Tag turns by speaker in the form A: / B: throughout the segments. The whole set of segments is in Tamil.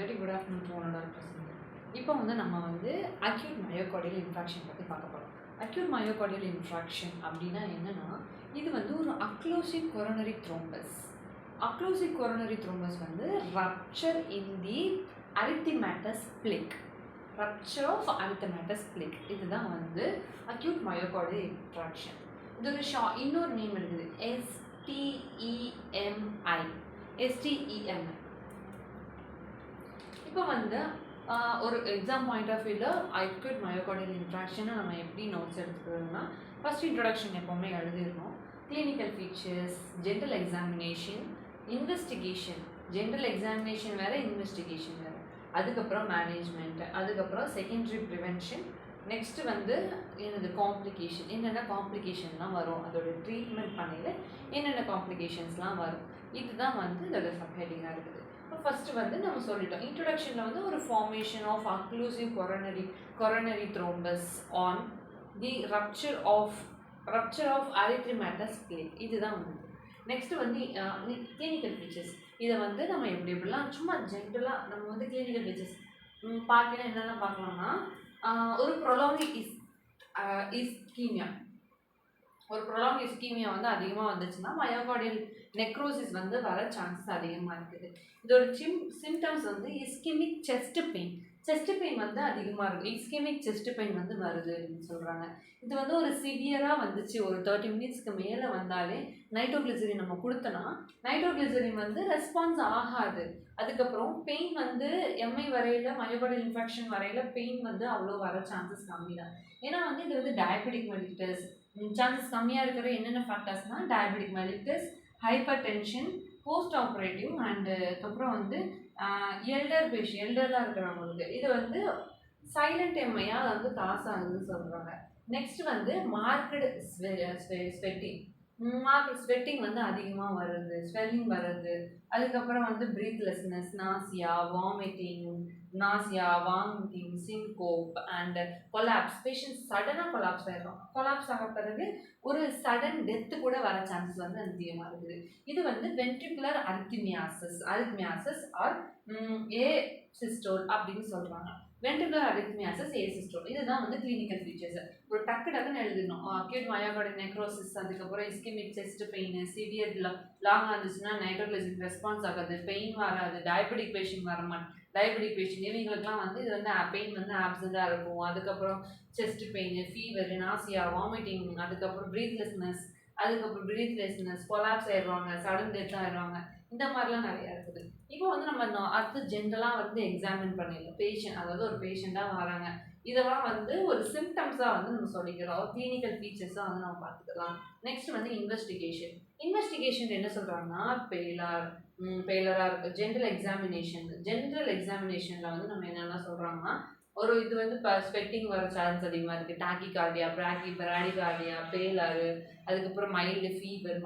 A: Very good afternoon to all present. இப்போ நம்ம அக்யூட் மயோகார்டியல் இன்ஃப்ராக்ஷன் பற்றி பார்க்க போகிறோம். அக்யூட் மயோகார்டியல் இன்ஃப்ராக்ஷன் அப்படின்னா என்னென்னா, இது ஒரு occlusive coronary thrombus. Occlusive coronary thrombus rupture in the atheromatous plaque. Rupture of atheromatous plaque இதுதான் அக்யூட் மயோகார்டியல் இன்ஃப்ராக்ஷன். இது ஒரு இன்னொரு நேம் இருக்குது, STEMI. இப்போ ஒரு எக்ஸாம் பாயிண்ட் ஆஃப் வியூவில் அக்யூட் மயோகார்டியல் இன்ஃப்ராக்ஷனை நம்ம எப்படி நோட்ஸ் எடுத்துக்கிறோம்னா, ஃபர்ஸ்ட் இன்ட்ரடக்ஷன் எப்போவுமே எழுதிடணும். Clinical features, general examination, investigation. General examination வேறு, இன்வெஸ்டிகேஷன் வேறு. அதுக்கப்புறம் மேனேஜ்மெண்ட், அதுக்கப்புறம் செகண்டரி ப்ரிவென்ஷன். நெக்ஸ்ட்டு என்னது காம்ப்ளிகேஷன், என்னென்ன காம்ப்ளிகேஷன்லாம் வரும், அதோட ட்ரீட்மெண்ட் பண்ணையில் என்னென்ன காம்ப்ளிகேஷன்ஸ்லாம் வரும். இதுதான் இதோட சப்ஹெட்டிங்காக இருக்குது. இப்போ ஃபஸ்ட்டு நம்ம சொல்லிட்டோம் இன்ட்ரொடக்ஷனில் ஒரு formation of occlusive coronary thrombus on the rupture of atheromatous plaque. இதுதான் நெக்ஸ்ட்டு கிளினிக்கல் ஃபீச்சர்ஸ். இதை நம்ம எப்படிலாம் சும்மா ஜென்ரலாக நம்ம கிளினிக்கல் ஃபீச்சர்ஸ் பார்க்கலாம். என்னென்ன பார்க்கலாம்னா, ஒரு ப்ரொலாங் இஸ்கீமியா. ஒரு ப்ரொலாங் இஸ்கீமியா அதிகமாக வந்துச்சுன்னா மயோகார்டியல் நெக்ரோசிஸ் வர சான்சஸ் அதிகமாக இருக்குது. இதோட symptoms ischaemic chest pain. Chest pain அதிகமாக இருக்கும். இஸ்கெமிக் செஸ்ட் பெயின் வருது அப்படின்னு சொல்கிறாங்க. இது ஒரு சிவியராக வந்துச்சு, ஒரு 30 மினிட்ஸ்க்கு மேலே வந்தாலே நைட்ரோகிளிசரின் நம்ம கொடுத்தோன்னா நைட்ரோகிளிசரின் ரெஸ்பான்ஸ் ஆகாது. அதுக்கப்புறம் பெயின் எம்ஐ வரையில், மயோகார்டியல் இன்ஃபெக்ஷன் வரையில் பெயின் அவ்வளோ வர சான்சஸ் கம்மி தான். ஏன்னா இது டயபெட்டிக் மெலிட்டஸ். சான்சஸ் கம்மியாக இருக்கிற என்னென்ன ஃபேக்டர்ஸ்னால் diabetic mellitus, hypertension, post operative and அதுக்கப்புறம் எல்டராக இருக்கிறவங்களுக்கு இது சைலண்ட் எம்ஐயாக காசு ஆகுதுன்னு சொல்கிறாங்க. Next market sweating. ஸ்வெட்டிங் அதிகமாக வருது, ஸ்வெல்லிங் வருது. அதுக்கப்புறம் breathlessness, nausea, vomiting, syncope and collapse. Patient சடனாக கொலாப்ஸ் ஆகிடும். கொலாப்ஸ் ஆக பிறகு ஒரு சடன் டெத்து கூட வர சான்சஸ் அதிகமாக இருக்குது. இது வென்ட்ரிகுலர் அரித்மியாசிஸ் ஆர் ஏ சிஸ்டோல் அப்படின்னு சொல்கிறாங்க. வென்ட்ரிகுலர் அரித்மியாசிஸ், ஏ சிஸ்டோல். இதுதான் கிளினிக்கல் ஃபீச்சர்ஸ். ஒரு டக்குன்னு எழுதணும். அக்யூட் மயோகார்டியல் நெக்ரோசிஸ், அதுக்கப்புறம் ischaemic chest pain, severe long இருந்துச்சுன்னா நைட்ரோகிளிசரின் ரெஸ்பான்ஸ் ஆகாது, பெயின் வராது, டயபெட்டிக் பேஷண்ட் டயபெட்டிக் பேஷண்ட் இவங்களுக்குலாம் இது பெயின் ஆப்சண்டாக இருக்கும். அதுக்கப்புறம் chest pain, fever, nausea, vomiting, அதுக்கப்புறம் ப்ரீத்லெஸ்னஸ், கொலாப்ஸ் ஆயிடுவாங்க, சடன் டெத் ஆயிடுவாங்க. இந்த மாதிரிலாம் நிறையா இருக்குது. இப்போ நம்ம அடுத்து ஜென்ரலாக எக்ஸாமின் பண்ணிடலாம். பேஷண்ட், அதாவது ஒரு பேஷண்ட்டாக வராங்க. இதெல்லாம் ஒரு சிம்டம்ஸாக நம்ம சொல்லிக்கிறோம். கிளினிக்கல் ஃபீச்சர்ஸாக நம்ம பார்த்துக்கலாம். நெக்ஸ்ட் இன்வெஸ்டிகேஷன் என்ன சொல்கிறாங்கன்னா, பெயிலராக இருக்குது. ஜென்ரல் எக்ஸாமினேஷனில் நம்ம என்னென்ன சொல்கிறாங்கன்னா, ஒரு இது இப்போ ஸ்வெட்டிங் வர சான்ஸ் அதிகமாக இருக்குது. டாக்கிகார்டியா, பிராடிகார்டியா, பெயிலரு, அதுக்கப்புறம் mild fever,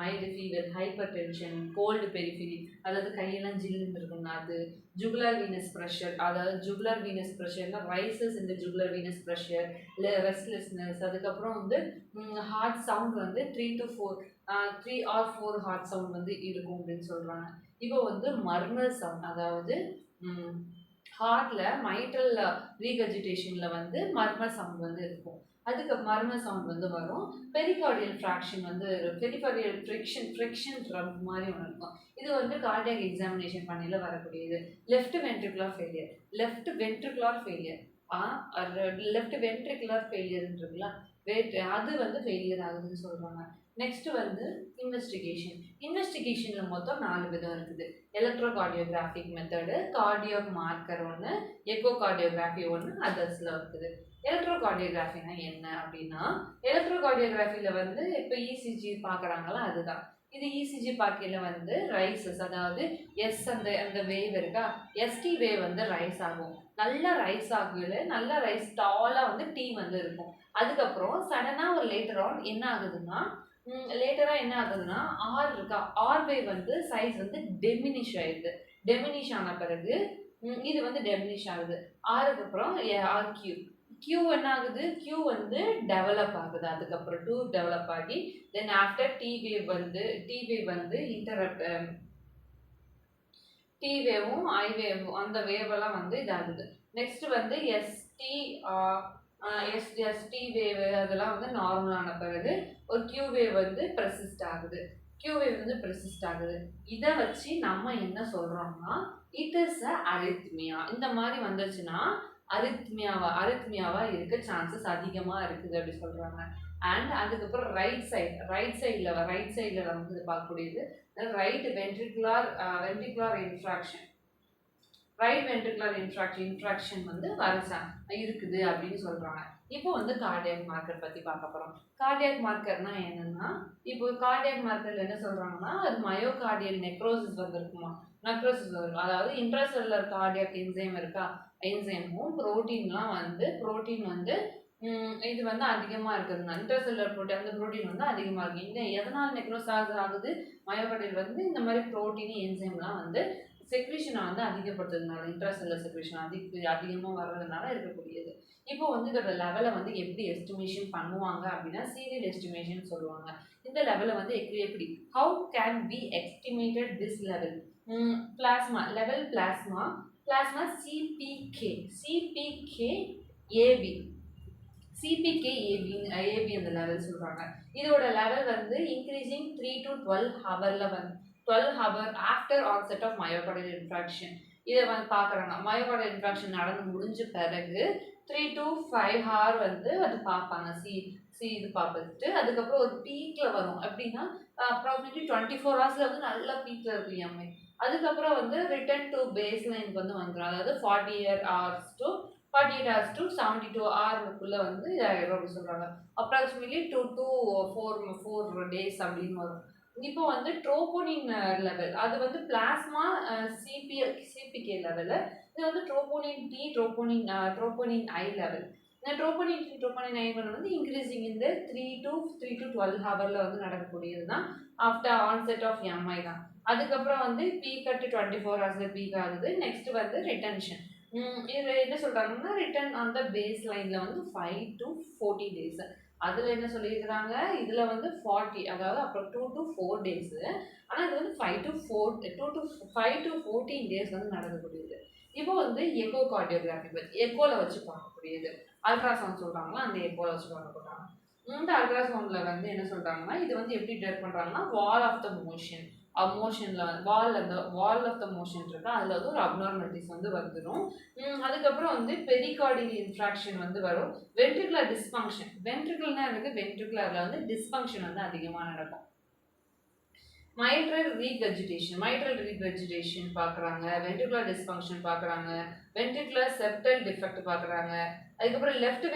A: hypertension, cold periphery, அதாவது கையெல்லாம் ஜில்லுன்னு இருக்குன்னா அது, ஜுகுலர் வீனஸ் ப்ரெஷர், அதாவது ஜுகுலர் வீனஸ் ப்ரெஷர்னா ரைசஸ் இந்த ஜுகுலர் வீனஸ் ப்ரெஷர், இல்லை ரெஸ்ட்லெஸ்னஸ். அதுக்கப்புறம் heart sound 3 or 4 heart sound இருக்கும் அப்படின்னு சொல்கிறாங்க. இப்போ மர்மர் சவுண்ட், அதாவது ஹார்ட்டில் மைட்ரல் ரீகஜிடேஷனில் மர்மர் சவுண்ட் இருக்கும். அதுக்கு மர்மர் சவுண்ட் வரும். பெரிகார்டியல் ஃப்ரிக்ஷன் ட்ரம் மாதிரி ஒன்று இருக்கும். இது கார்டியாக் எக்ஸாமினேஷன் பண்ணியில் வரக்கூடியது. லெஃப்ட் வென்ட்ரிகுலர் ஃபெயிலியர்ன்றதுல அது ஃபெயிலியர் ஆகுதுன்னு சொல்கிறாங்க. நெக்ஸ்ட் இன்வெஸ்டிகேஷனில் மொத்தம் 4 விதம் இருக்குது. எலக்ட்ரோகார்டியோகிராஃபிக் மெத்தடு, கார்டியாக் மார்க்கர் ஒன்று, எக்கோ கார்டியோகிராஃபி ஒன்று, அதர்ஸில் இருக்குது. எலக்ட்ரோகார்டியோகிராஃபினா என்ன அப்படின்னா, எலக்ட்ரோகார்டியோகிராஃபியில் இப்போ இசிஜி பார்க்குறாங்களா, அதுதான். இது இசிஜி பார்க்கையில் ரைசஸ், அதாவது அந்த வேவ் இருக்கா, எஸ்டி வேவ் ரைஸ் ஆகும். நல்லா ரைஸ் ஆகல, நல்லா ரைஸ் டாலாக டி இருக்கும். அதுக்கப்புறம் சடனாக ஒரு லேட்டர் என்ன ஆகுதுன்னா ஆர் இருக்கா, ஆர் வேவ் சைஸ் டெமினிஷ் ஆயிடுது. டெமினிஷ் ஆன பிறகு இது டெமினிஷ் ஆகுது. ஆருக்கு அப்புறம் ஆர் கியூ என்ன ஆகுது, கியூ டெவலப் ஆகுது. அதுக்கப்புறம் 2 டெவலப் ஆகி then after T wave interrupt T வேவும் ஐ வேவும் அந்த வேவெல்லாம் வந்து இதாகுது. நெக்ஸ்ட் வந்து எஸ்டி வேவ் அதெல்லாம் வந்து நார்மலான பிறகு ஒரு கியூ வேவ் வந்து பெர்சிஸ்ட் ஆகுது. கியூ வேவ் வந்து பெர்சிஸ்ட் ஆகுது. இதை வச்சு நம்ம என்ன சொல்றோம்னா இட் இஸ் அ அரித்மியா. இந்த மாதிரி வந்துச்சுன்னா அரித்மியாவா இருக்க சான்சஸ் அதிகமாக இருக்குது அப்படி சொல்றாங்க. அண்ட் அதுக்கப்புறம் ரைட் சைடில் வந்து இது பார்க்கக்கூடியது ரைட் வென்ட்ரிகுலர் இன்ஃப்ராக்ஷன் வந்து இருக்குது அப்படின்னு சொல்றாங்க. இப்போ வந்து கார்டியாக் மார்க்கர் பத்தி பார்க்க போறோம். கார்டியாக் மார்க்கர்னா என்னன்னா, இப்போ கார்டியாக் மார்க்கர்ல என்ன சொல்றாங்கன்னா அது மயோகார்டியல் நெக்ரோசிஸ் வந்திருக்குமா. அதாவது இன்ட்ராசெல்லுலர் கார்டியாக் என்சைம் இருக்கா, என்சைமும் புரோட்டீன் வந்து இது வந்து அதிகமாக இருக்குதுங்க. இன்ட்ராசெல்லுலர் புரோட்டீன் அந்த புரோட்டீன் வந்து அதிகமாக இருக்குது. இந்த எதனால் நெக்ரோசாஸ் ஆகுது மயோகார்டியல் வந்து இந்த மாதிரி புரோட்டீன் என்சைம்லாம் வந்து செக்ரீஷனை வந்து அதிகப்படுத்துறதுனால இன்ட்ராசெல்லுலர் செக்ரீஷன் அதிகமாக வர்றதுனால இருக்கக்கூடியது. இப்போ வந்து இதோட லெவலை வந்து எப்படி எஸ்டிமேஷன் பண்ணுவாங்க அப்படின்னா சீரியல் எஸ்டிமேஷன் சொல்லுவாங்க. இந்த லெவலை வந்து எப்படி how can be estimated this level? Plasma CPK AB அந்த லெவல் சொல்கிறாங்க. இதோட லெவல் வந்து இன்க்ரீசிங் 3 to 12 ஹவரில் வந்து 12 hour after onset of myocardial infarction. இதை வந்து பார்க்குறாங்க. மயோகார்டியல் இன்ஃப்ராக்ஷன் நடந்து முடிஞ்ச பிறகு 3 to 5 hour வந்து அது பார்ப்பாங்க. இது பார்த்துட்டு அதுக்கப்புறம் ஒரு பீக்கில் வரும். எப்படின்னா அப்ராக்சிமேட்லி 24 hours வந்து நல்ல பீக்கில் இருக்கும் எம்ஐ. அதுக்கப்புறம் வந்து ரிட்டர்ன் டு பேஸ் லைனுக்கு வந்து வந்துடும். அதாவது 48 hours to 72 hours வந்து இதாயிரும் அப்படி சொல்கிறாங்க. அப்ராக்சிமேட்லி 2 to 4 days அப்படின்னு வரும். இப்போ வந்து ட்ரோபோனின் லெவல் அது வந்து பிளாஸ்மா சிபிகே லெவலு. இது வந்து ட்ரோபோனின் ஐ லெவல். இந்த ட்ரோபோனின் ஐ லெவல் வந்து இன்க்ரீசிங் இந்த 3 to 12 ஹவரில் வந்து நடக்கக்கூடியது தான் ஆஃப்டர் ஆன்செட் ஆஃப் எம்ஐ தான். அதுக்கப்புறம் வந்து பீக் அட் 24 hours பீக் ஆகுது. நெக்ஸ்ட் வந்து ரிட்டன்ஷன். இதில் என்ன சொல்கிறாங்கன்னா ரிட்டர்ன் அந்த பேஸ் லைனில் வந்து 5 to 14 days. அதில் என்ன சொல்லியிருக்கிறாங்க, இதில் வந்து 40 அதாவது அப்புறம் 2 to 4 days. ஆனால் இது வந்து 5 to 14 days வந்து நடக்கக்கூடியது. இப்போ வந்து எக்கோ கார்டியோகிராஃபி பற்றி எக்கோவில் வச்சு பார்க்கக்கூடியது. அல்ட்ராசவுண்ட் சொல்கிறாங்களா, அந்த எக்கோவில் வச்சு பார்க்க போகிறாங்க. இந்த அல்ட்ராசவுண்டில் வந்து என்ன சொல்கிறாங்கன்னா இது வந்து எப்படி டிடெக்ட் பண்ணுறாங்கன்னா wall of the motion wall of the motion இருக்கா அதில் வந்து ஒரு அப்நார்மலிட்டிஸ் வந்து வந்துடும். அதுக்கப்புறம் வந்து பெரிகார்டியல் இன்ஃப்ராக்ஷன் வந்து வரும். வென்ட்ரிகுலர் டிஸ்ஃபங்க்ஷன் வென்ட்ரிகுலர்னா இருக்குது. வென்ட்ரிகுலரில் வந்து டிஸ்ஃபங்க்ஷன் வந்து அதிகமாக நடக்கும். மைட்ரல் ரீவெஜிடேஷன் பார்க்குறாங்க. வென்ட்ரிகுலர் டிஸ்ஃபங்க்ஷன் பார்க்குறாங்க. வென்ட்ரிகுலர் செப்டல் டிஃபெக்ட் பார்க்குறாங்க. அதுக்கப்புறம் லெஃப்ட்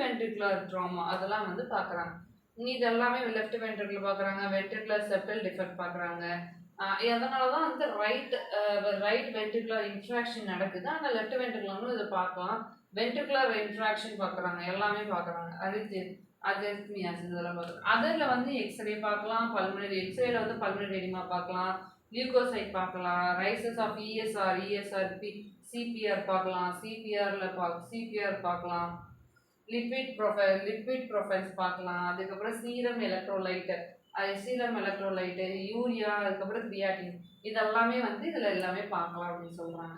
A: வென்ட்ரிகுலர் ட்ராமா அதெல்லாம் வந்து பார்க்குறாங்க. இது எல்லாமே லெஃப்ட் வென்ட்ரிகுலர் பார்க்குறாங்க. வென்ட்ரிகுலர் செப்டல் டிஃபெக்ட் பார்க்குறாங்க. அதனால தான் வந்து ரைட் வென்ட்ரிகுலர் இன்ஃப்ராக்ஷன் நடக்குது. ஆனால் லெஃப்ட் வென்ட்ரிகுலர்னு இதை பார்க்கலாம். வென்ட்ரிகுலர் இன்ஃப்ராக்ஷன் பார்க்குறாங்க. எல்லாமே பார்க்குறாங்க. அரித்மியாஸ் இதெல்லாம் பார்க்குறாங்க. அதில் வந்து எக்ஸ்ரே பார்க்கலாம். எக்ஸ்ரேல வந்து பல்மனரி எடிமா பார்க்கலாம். லியூகோசைட் பார்க்கலாம். ரைசஸ் ஆஃப் இஎஸ்ஆர்பி சிபிஆர் பார்க்கலாம். சிபிஆர் பார்க்கலாம். லிப்பிட் ப்ரொஃபைல்ஸ் பார்க்கலாம். அதுக்கப்புறம் சீரம் எலக்ட்ரோலைட்டு யூரியா அதுக்கப்புறம் கிரியாட்டின் இதெல்லாமே வந்து இதில் எல்லாமே பார்க்கலாம் அப்படின்னு சொல்கிறாங்க.